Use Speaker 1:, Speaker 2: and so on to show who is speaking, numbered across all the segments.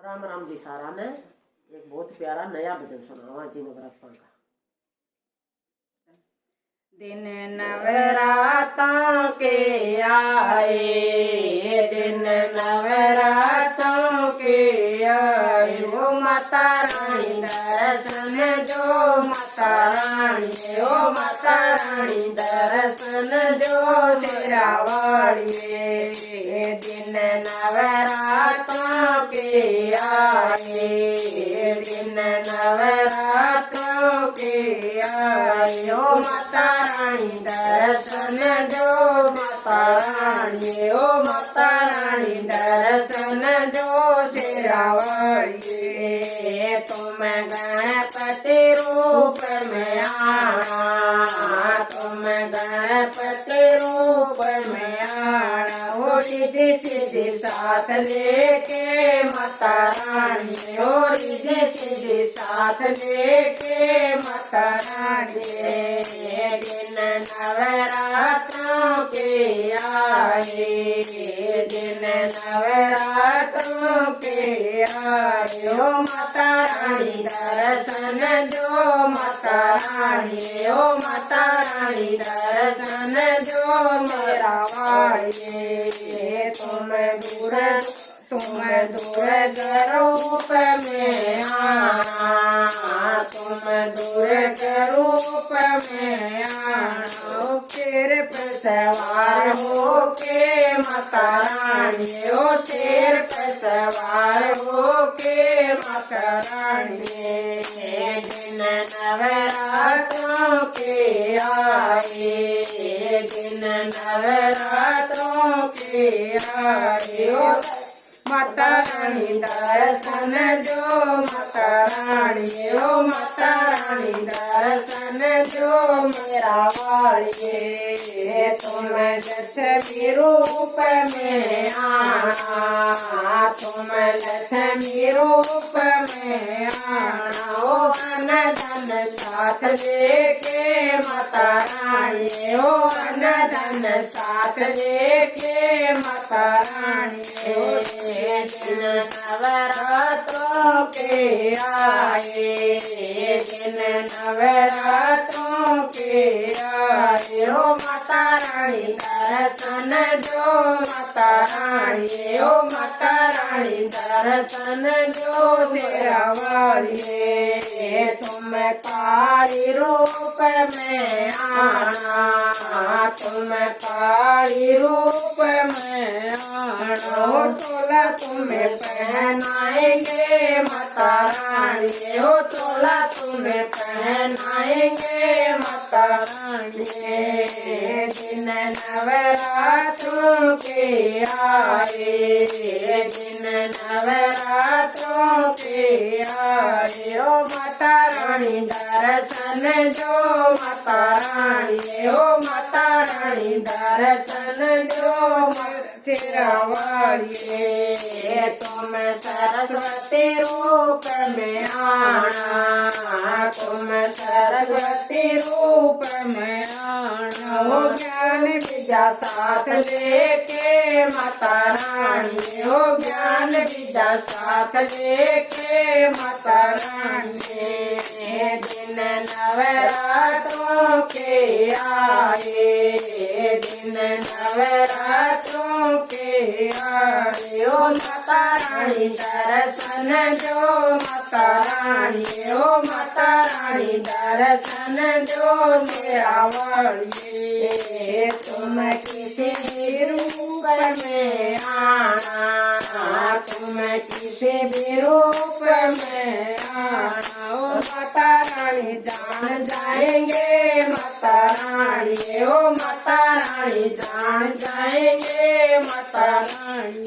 Speaker 1: राम राम जी। सारा ने एक बहुत प्यारा नया भजन सुनावा जी नवरात्रों का।
Speaker 2: दिन नवरातों के आए, दिन नवरातों के आए, ओ माता रानी दर्शन जो, माता रानी ओ माता रानी दर्शन जो तेरा वाड़िए। दिन नवरातों के आए, दिन नवरातों के आए, ओ माता रानी दर्शन जो, माता रानी ओ माता रानी दर्शन जो तेरा वाड़िए। तुम गणपति रूप में आना, तुम गणपति रूप में आना, ओ रिद्धि सिद्धि साथ लेके माता रानी, ओ रिद्धि सिद्धि साथ लेके माता रानी। दिन नवरात्रों के आए, दिन नवरात्रों के आए, ओ माता रानी दर्शन जो, माता रानी ओ माता रानी दर्शन जो मेरा वाड़िए। तुम दुर्ग रूप में आना, तुम दुर्ग रूप में आना, शेर पर सवार होके माता रानी, ओ शेर पर सवार होके माता रानी। दिन नवरात्रों के आए, दिन नवरात्रों के आए, ओ माता रानी दर्शन जो, माता रानी ओ माता रानी दर्शन जो मेरा वाड़िए। तुम लक्ष्मी रूप में आना, तुम लक्ष्मी रूप में आना, ओ अन्न साथ लेके माता रानी, ओ अन्न साथ लेके माता रानी। दिन नवरात्रों के आए, दिन नवरात्रों के आए, ओ माता रानी दर्शन जो, माता रानी ओ माता रानी दर्शन जो तेरा वाड़िए। तुम काली रूप में आना, तुम काली रूप में आना, तोला तुम्हें पहनाएंगे माता रानी, ओ तोला तुम्हें पहनाएंगे माता रानी। दिन नवरात्रों के आए, दिन नवरात्रों के आए, ओ माता रानी दर्शन जो, माता रानी ओ माता रानी दर्शन जो तेरा वाड़िए। तुम सरस्वती रूप में आना, तुम सरस्वती रूप में आना, ओ ज्ञान विद्या साथ लेके माता रानी, ओ ज्ञान विद्या साथ लेके माता रानी। दिन नवरात्रों के आए, दिन नवरात्रों के आए, ओ माता रानी दर्शन जो, माता रानी ओ माता रानी दर्शन जो मेरा वाड़िए। तुम किसी भी रूप में आना, तुम किसी भी रूप में आना, ओ माता रानी जान जाएंगे माता रानी, ओ माता रानी जान जाएंगे माता रानी।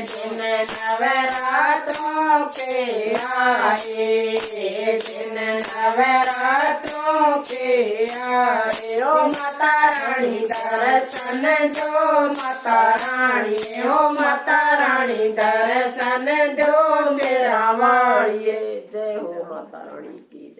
Speaker 2: दिन नवरात्रों के आए, दिन नवरात्रों के आए, ओ माता रानी दर्शन जो, माता रानी ओ माता रानी दर्शन जो मेरा वाड़िए।
Speaker 1: जय हो माता रानी की।